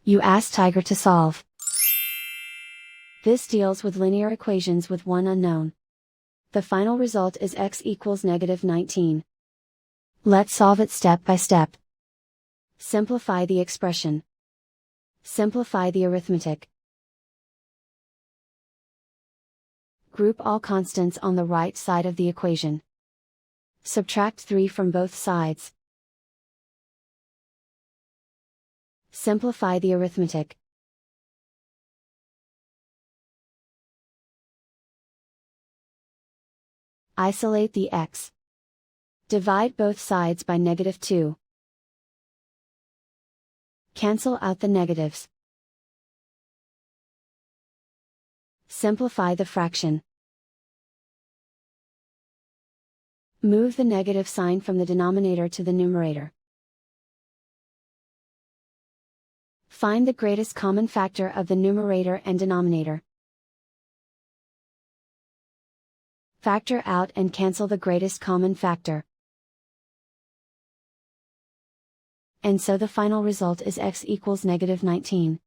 You ask Tiger to solve. This deals with linear equations with one unknown. The final result is x equals -19. Let's solve it step by step. Simplify the expression. Simplify the arithmetic. Group all constants on the right side of the equation. Subtract 3 from both sides. Simplify the arithmetic. Isolate the x. Divide both sides by -2. Cancel out the negatives. Simplify the fraction. Move the negative sign from the denominator to the numerator. Find the greatest common factor of the numerator and denominator. Factor out and cancel the greatest common factor. And so the final result is x equals -19.